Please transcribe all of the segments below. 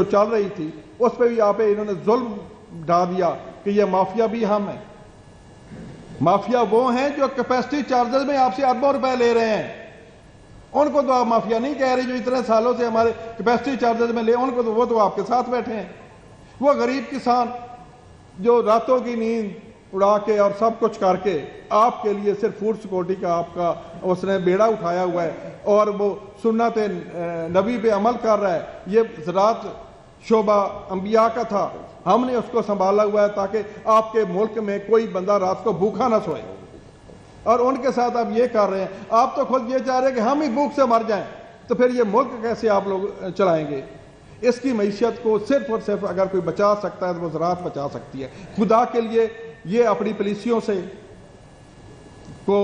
چل رہی تھی اس پہ بھی آپ انہوں نے ظلم ڈال دیا کہ یہ مافیا بھی ہم ہیں. مافیا وہ ہیں جو کیپیسٹی چارجز میں آپ سے اربوں روپے لے رہے ہیں. ان کو تو آپ مافیا نہیں کہہ رہے جو اتنے سالوں سے ہمارے کیپیسٹی چارجز میں لے, ان کو تو وہ تو آپ کے ساتھ بیٹھے ہیں. وہ غریب کسان جو راتوں کی نیند اڑا کے اور سب کچھ کر کے آپ کے لیے صرف فوڈ سیکورٹی کا آپ کا اس نے بیڑا اٹھایا ہوا ہے اور وہ سنت نبی پہ عمل کر رہا ہے. یہ زراعت شعبہ انبیاء کا تھا, ہم نے اس کو سنبھالا ہوا ہے تاکہ آپ کے ملک میں کوئی بندہ رات کو بھوکا نہ سوئے, اور ان کے ساتھ آپ یہ کر رہے ہیں. آپ تو خود یہ چاہ رہے ہیں کہ ہم ہی بھوک سے مر جائیں, تو پھر یہ ملک کیسے آپ لوگ چلائیں گے؟ اس کی معیشت کو صرف اور صرف اگر کوئی بچا سکتا ہے تو وہ زراعت بچا سکتی ہے. خدا کے لیے یہ اپنی پالیسیوں سے کو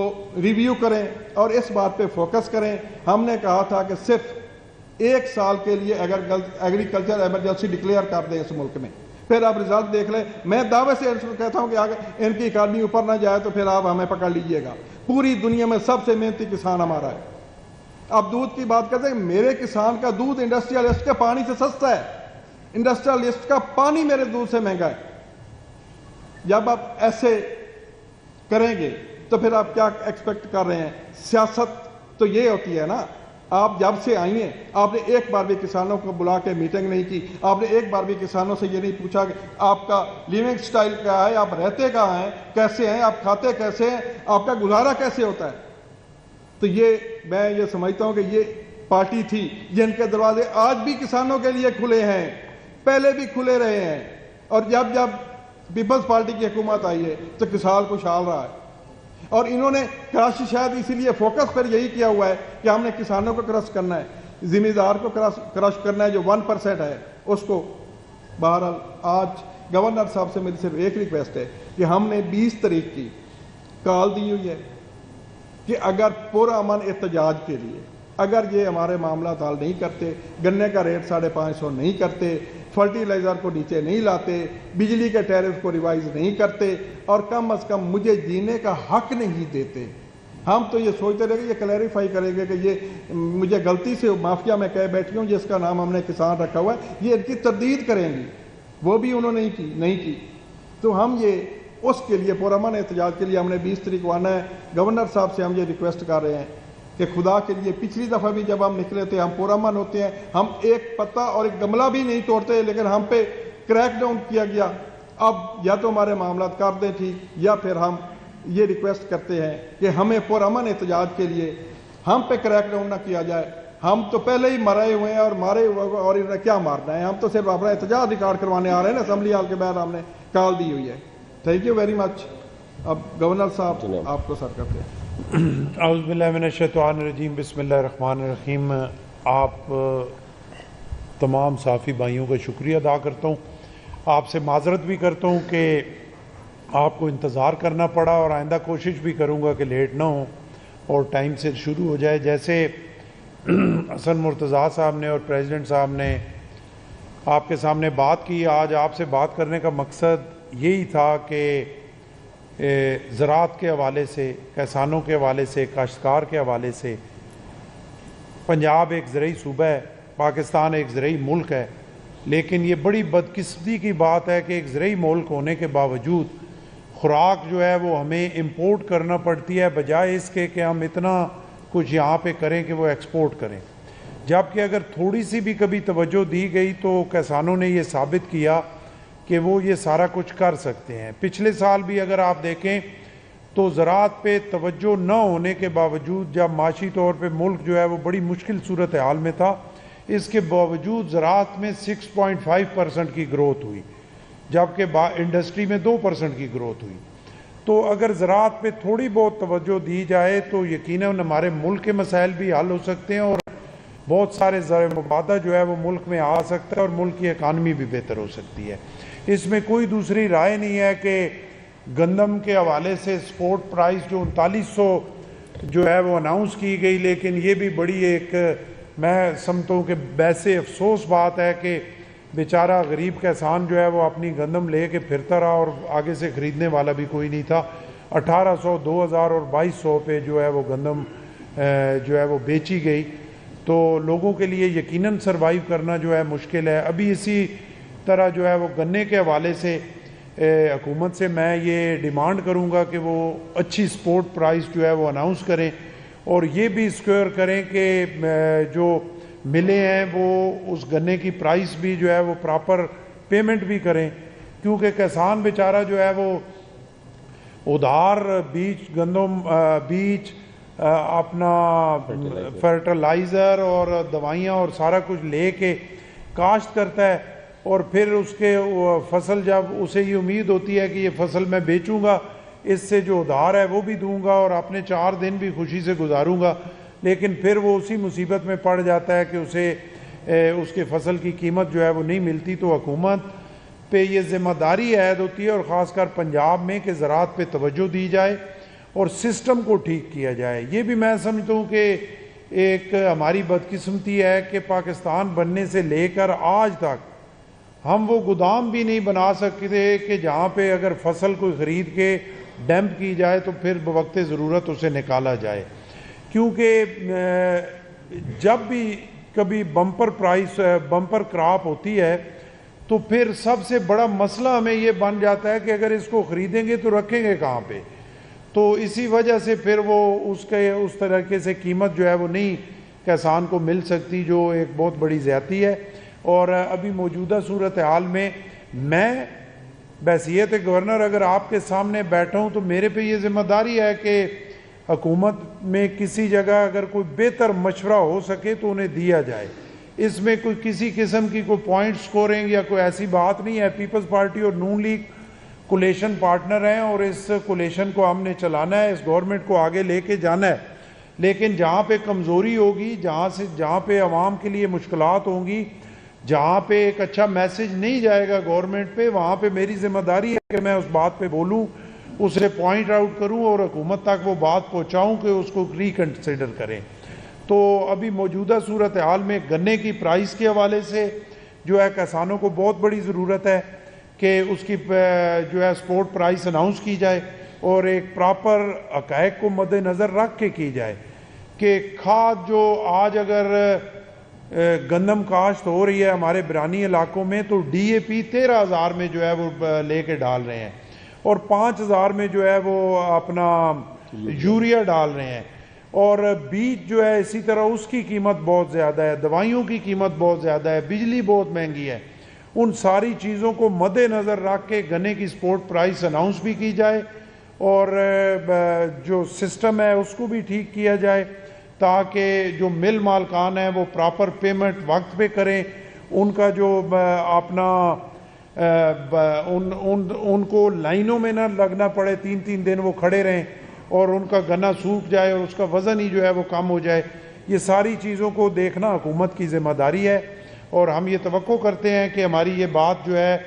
ریویو کریں اور اس بات پہ فوکس کریں. ہم نے کہا تھا کہ صرف 1 سال کے لیے ایگریکلچر ایمرجنسی ڈکلیئر کر دیں اس ملک میں, پھر آپ رزلٹ دیکھ لیں. میں دعوے سے کہتا ہوں کہ اگر ان کی اکانومی اوپر نہ جائے تو پھر آپ ہمیں پکڑ لیجئے گا. پوری دنیا میں سب سے محنتی کسان ہمارا ہے. اب دودھ کی بات کرتے ہیں, میرے کسان کا دودھ انڈسٹریلسٹ کے پانی سے سستا ہے, انڈسٹریلسٹ کا پانی میرے دودھ سے مہنگا ہے. جب آپ ایسے کریں گے تو پھر آپ کیا ایکسپیکٹ کر رہے ہیں؟ سیاست تو یہ ہوتی ہے نا. آپ جب سے آئی ہیں آپ نے ایک بار بھی کسانوں کو بلا کے میٹنگ نہیں کی, آپ نے ایک بار بھی کسانوں سے یہ نہیں پوچھا کہ آپ کا لیونگ سٹائل کیا ہے, آپ رہتے کہاں ہیں, کیسے ہیں, آپ کھاتے کیسے ہیں, آپ کا گزارا کیسے ہوتا ہے. تو یہ میں یہ سمجھتا ہوں کہ یہ پارٹی تھی جن کے دروازے آج بھی کسانوں کے لیے کھلے ہیں, پہلے بھی کھلے رہے ہیں, اور جب جب پیپلز پارٹی کی حکومت آئی ہے تو کسان کو چھال رہا ہے. اور انہوں نے کراچی شاید اسی لیے فوکس پر یہی کیا ہوا ہے کہ ہم نے کسانوں کو کرش کرنا ہے, ذمہ دار کو کرش کرنا ہے جو 1% ہے اس کو. بہرحال آج گورنر صاحب سے میری صرف ایک ریکویسٹ ہے کہ ہم نے 20 تاریخ کی کال دی ہوئی ہے کہ اگر پرامن احتجاج کے لیے اگر یہ ہمارے معاملات حل نہیں کرتے, گنے کا ریٹ 550 نہیں کرتے, فرٹیلائزر کو نیچے نہیں لاتے, بجلی کے ٹیرف کو ریوائز نہیں کرتے, اور کم از کم مجھے جینے کا حق نہیں دیتے, ہم تو یہ سوچتے رہے کہ یہ کلیریفائی کریں گے کہ یہ مجھے غلطی سے مافیا میں کہہ بیٹھی ہوں جس کا نام ہم نے کسان رکھا ہوا ہے, یہ ان کی تردید کریں گی. وہ بھی انہوں نے نہیں کی. تو ہم یہ اس کے لیے پرامن احتجاج کے لیے ہم نے 20 تاریخ کو آنا ہے. گورنر صاحب سے ہم یہ ریکویسٹ کر رہے ہیں کہ خدا کے لیے پچھلی دفعہ بھی جب ہم نکلے تھے ہم پرامن ہوتے ہیں, ہم ایک پتا اور ایک گملہ بھی نہیں توڑتے, لیکن ہم پہ کریک ڈاؤن کیا گیا. اب یا تو ہمارے معاملات کر دیں ٹھیک, یا پھر ہم یہ ریکویسٹ کرتے ہیں کہ ہمیں پرامن احتجاج کے لیے ہم پہ کریک ڈاؤن نہ کیا جائے. ہم تو پہلے ہی مرے ہوئے ہیں اور مارے ہوئے اور انہیں کیا مارنا ہے, ہم تو صرف اپنا احتجاج ریکارڈ کروانے آ رہے ہیں نا. اسمبلی ہال کے باہر ہم نے کال دی ہوئی ہے. Thank you very much. اب گورنر صاحب آپ کو سر کرتے ہیں. اعوذ باللہ من الشیطان الرجیم, بسم اللہ الرحمن الرحیم. آپ تمام صحافی بھائیوں کا شکریہ ادا کرتا ہوں, آپ سے معذرت بھی کرتا ہوں کہ آپ کو انتظار کرنا پڑا, اور آئندہ کوشش بھی کروں گا کہ لیٹ نہ ہو اور ٹائم سے شروع ہو جائے. جیسے حسن مرتضیٰ صاحب نے اور پریزیڈنٹ صاحب نے آپ کے سامنے بات کی, آج آپ سے بات کرنے کا مقصد یہی تھا کہ زراعت کے حوالے سے, کسانوں کے حوالے سے, کاشتکار کے حوالے سے. پنجاب ایک زرعی صوبہ ہے, پاکستان ایک زرعی ملک ہے, لیکن یہ بڑی بدقسمتی کی بات ہے کہ ایک زرعی ملک ہونے کے باوجود خوراک جو ہے وہ ہمیں امپورٹ کرنا پڑتی ہے, بجائے اس کے کہ ہم اتنا کچھ یہاں پہ کریں کہ وہ ایکسپورٹ کریں. جبکہ اگر تھوڑی سی بھی کبھی توجہ دی گئی تو کسانوں نے یہ ثابت کیا کہ وہ یہ سارا کچھ کر سکتے ہیں. پچھلے سال بھی اگر آپ دیکھیں تو زراعت پہ توجہ نہ ہونے کے باوجود جب معاشی طور پہ ملک جو ہے وہ بڑی مشکل صورتحال میں تھا, اس کے باوجود زراعت میں 6.5% کی گروتھ ہوئی, جبکہ انڈسٹری میں 2% کی گروتھ ہوئی. تو اگر زراعت پہ تھوڑی بہت توجہ دی جائے تو یقیناً ہمارے ملک کے مسائل بھی حل ہو سکتے ہیں, اور بہت سارے زرعی مبادہ جو ہے وہ ملک میں آ سکتا ہے, اور ملک کی اکانومی بھی بہتر ہو سکتی ہے. اس میں کوئی دوسری رائے نہیں ہے کہ گندم کے حوالے سے سپورٹ پرائز جو 3900 جو ہے وہ اناؤنس کی گئی, لیکن یہ بھی بڑی ایک میں سمجھتا ہوں کہ ویسے افسوس بات ہے کہ بیچارہ غریب کسان جو ہے وہ اپنی گندم لے کے پھرتا رہا اور آگے سے خریدنے والا بھی کوئی نہیں تھا. 1800, 2000 اور 2200 پہ جو ہے وہ گندم جو ہے وہ بیچی گئی. تو لوگوں کے لیے یقیناً سروائیو کرنا جو ہے مشکل ہے. ابھی اسی طرح جو ہے وہ گنے کے حوالے سے حکومت سے میں یہ ڈیمانڈ کروں گا کہ وہ اچھی سپورٹ پرائز جو ہے وہ اناؤنس کریں اور یہ بھی سکیور کریں کہ جو ملے ہیں وہ اس گنے کی پرائس بھی جو ہے وہ پراپر پیمنٹ بھی کریں, کیونکہ کسان بیچارہ جو ہے وہ ادھار بیج گندم بیج اپنا فرٹیلائزر اور دوائیاں اور سارا کچھ لے کے کاشت کرتا ہے, اور پھر اس کے فصل جب اسے یہ امید ہوتی ہے کہ یہ فصل میں بیچوں گا, اس سے جو ادھار ہے وہ بھی دوں گا اور اپنے 4 دن بھی خوشی سے گزاروں گا, لیکن پھر وہ اسی مصیبت میں پڑ جاتا ہے کہ اسے اس کے فصل کی قیمت جو ہے وہ نہیں ملتی. تو حکومت پہ یہ ذمہ داری عائد ہوتی ہے اور خاص کر پنجاب میں کہ زراعت پہ توجہ دی جائے اور سسٹم کو ٹھیک کیا جائے. یہ بھی میں سمجھتا ہوں کہ ایک ہماری بدقسمتی ہے کہ پاکستان بننے سے لے کر آج تک ہم وہ گودام بھی نہیں بنا سکتے کہ جہاں پہ اگر فصل کوئی خرید کے ڈمپ کی جائے تو پھر بوقت ضرورت اسے نکالا جائے, کیونکہ جب بھی کبھی بمپر کراپ ہوتی ہے تو پھر سب سے بڑا مسئلہ ہمیں یہ بن جاتا ہے کہ اگر اس کو خریدیں گے تو رکھیں گے کہاں پہ. تو اسی وجہ سے پھر وہ اس طریقے سے قیمت جو ہے وہ نہیں کسان کو مل سکتی, جو ایک بہت بڑی زیادتی ہے. اور ابھی موجودہ صورتحال میں بحیثیت گورنر اگر آپ کے سامنے بیٹھا ہوں تو میرے پہ یہ ذمہ داری ہے کہ حکومت میں کسی جگہ اگر کوئی بہتر مشورہ ہو سکے تو انہیں دیا جائے. اس میں کوئی کسی قسم کی کوئی پوائنٹ سکورنگ یا کوئی ایسی بات نہیں ہے. پیپلز پارٹی اور نون لیگ کولیشن پارٹنر ہیں اور اس کولیشن کو ہم نے چلانا ہے, اس گورنمنٹ کو آگے لے کے جانا ہے, لیکن جہاں پہ کمزوری ہوگی, جہاں پہ عوام کے لیے مشکلات ہوں گی, جہاں پہ ایک اچھا میسج نہیں جائے گا گورنمنٹ پہ, وہاں پہ میری ذمہ داری ہے کہ میں اس بات پہ بولوں, اسے پوائنٹ آؤٹ کروں اور حکومت تک وہ بات پہنچاؤں کہ اس کو ریکنسیڈر کریں. تو ابھی موجودہ صورتحال میں گنے کی پرائس کے حوالے سے جو ہے کسانوں کو بہت بڑی ضرورت ہے کہ اس کی جو ہے سپورٹ پرائس اناؤنس کی جائے اور ایک پراپر حقائق کو مد نظر رکھ کے کی جائے کہ کھاد جو آج اگر گندم کاشت ہو رہی ہے ہمارے برانی علاقوں میں تو ڈی اے پی 13,000 میں جو ہے وہ لے کے ڈال رہے ہیں اور 5,000 میں جو ہے وہ اپنا یوریا ڈال رہے ہیں, اور بیج جو ہے اسی طرح اس کی قیمت بہت زیادہ ہے, دوائیوں کی قیمت بہت زیادہ ہے, بجلی بہت مہنگی ہے. ان ساری چیزوں کو مد نظر رکھ کے گنے کی سپورٹ پرائس اناؤنس بھی کی جائے اور جو سسٹم ہے اس کو بھی ٹھیک کیا جائے تاکہ جو مل مالکان ہیں وہ پراپر پیمنٹ وقت پہ کریں. ان کا جو اپنا ان کو لائنوں میں نہ لگنا پڑے, 3 دن وہ کھڑے رہیں اور ان کا گنا سوکھ جائے اور اس کا وزن ہی جو ہے وہ کم ہو جائے. یہ ساری چیزوں کو دیکھنا حکومت کی ذمہ داری ہے اور ہم یہ توقع کرتے ہیں کہ ہماری یہ بات جو ہے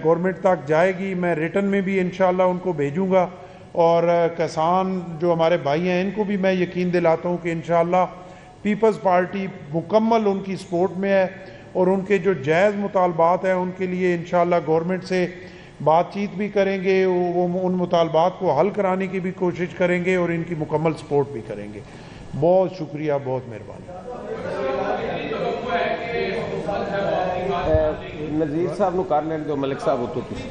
گورنمنٹ تک جائے گی. میں ریٹن میں بھی انشاءاللہ ان کو بھیجوں گا اور کسان جو ہمارے بھائی ہیں ان کو بھی میں یقین دلاتا ہوں کہ انشاءاللہ پیپلز پارٹی مکمل ان کی سپورٹ میں ہے اور ان کے جو جائز مطالبات ہیں ان کے لیے انشاءاللہ گورنمنٹ سے بات چیت بھی کریں گے, وہ ان مطالبات کو حل کرانے کی بھی کوشش کریں گے اور ان کی مکمل سپورٹ بھی کریں گے. بہت شکریہ, بہت مہربانی. نذیر صاحب نو کر لین دو, ملک صاحب اتو کسی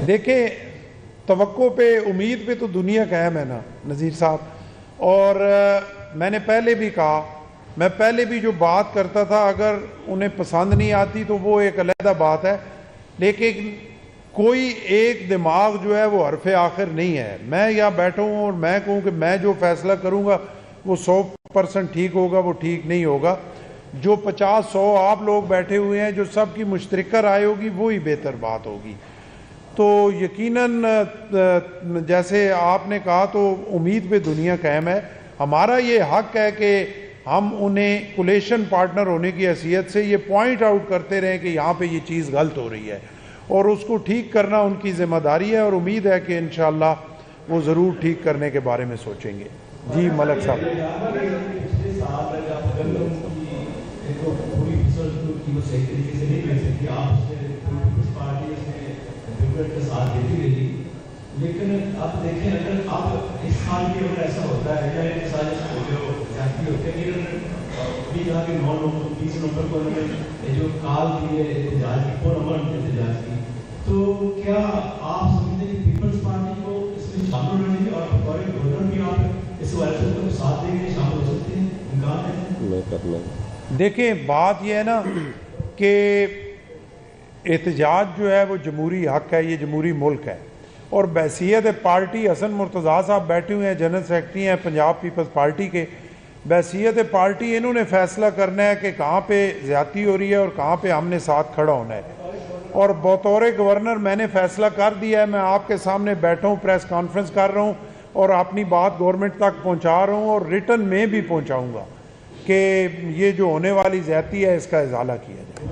دیکھیں توقع پہ امید پہ تو دنیا قائم ہے نا نذیر صاحب, اور میں نے پہلے بھی کہا, میں پہلے بھی جو بات کرتا تھا اگر انہیں پسند نہیں آتی تو وہ ایک علیحدہ بات ہے, لیکن کوئی ایک دماغ جو ہے وہ حرف آخر نہیں ہے. میں یہاں بیٹھا ہوں اور میں کہوں کہ میں جو فیصلہ کروں گا وہ 100% ٹھیک ہوگا, وہ ٹھیک نہیں ہوگا. جو 50-100 آپ لوگ بیٹھے ہوئے ہیں جو سب کی مشترکہ رائے ہوگی وہی بہتر بات ہوگی. تو یقیناً جیسے آپ نے کہا تو امید پہ دنیا قائم ہے. ہمارا یہ حق ہے کہ ہم انہیں کولیشن پارٹنر ہونے کی حیثیت سے یہ پوائنٹ آؤٹ کرتے رہیں کہ یہاں پہ یہ چیز غلط ہو رہی ہے اور اس کو ٹھیک کرنا ان کی ذمہ داری ہے اور امید ہے کہ انشاءاللہ وہ ضرور ٹھیک کرنے کے بارے میں سوچیں گے. جی ملک صاحب. لیکن آپ دیکھیں اگر آپ اس سال بھی اگر ایسا ہوتا ہے یا ایک سال جو جاتی ہوتے ہیں بھی کہا کہ 9 نومبر 30 نومبر کو انہوں نے جو کال کی ہے احتجاج کی پورامن احتجاج کی، تو کیا آپ سمجھتے ہیں کہ پیپلز پارٹی کو اس میں شامل ہونے کی اور بطور گورنر بھی آپ اس والے سے ساتھ دیں گے، شامل ہو سکتے ہیں، امکان ہے؟ دیکھیں بات یہ ہے نا کہ احتجاج جو ہے وہ جمہوری حق ہے، یہ جمہوری ملک ہے، اور بحیثیت پارٹی حسن مرتضیٰ صاحب بیٹھے ہوئے ہیں، جنرل سیکرٹری ہیں پنجاب پیپلز پارٹی کے، بحیثیت پارٹی انہوں نے فیصلہ کرنا ہے کہ کہاں پہ زیادتی ہو رہی ہے اور کہاں پہ ہم نے ساتھ کھڑا ہونا ہے، اور بطور گورنر میں نے فیصلہ کر دیا ہے، میں آپ کے سامنے بیٹھا ہوں، پریس کانفرنس کر رہا ہوں اور اپنی بات گورنمنٹ تک پہنچا رہا ہوں اور ریٹن میں بھی پہنچاؤں گا کہ یہ جو ہونے والی زیادتی ہے اس کا ازالہ کیا جائے۔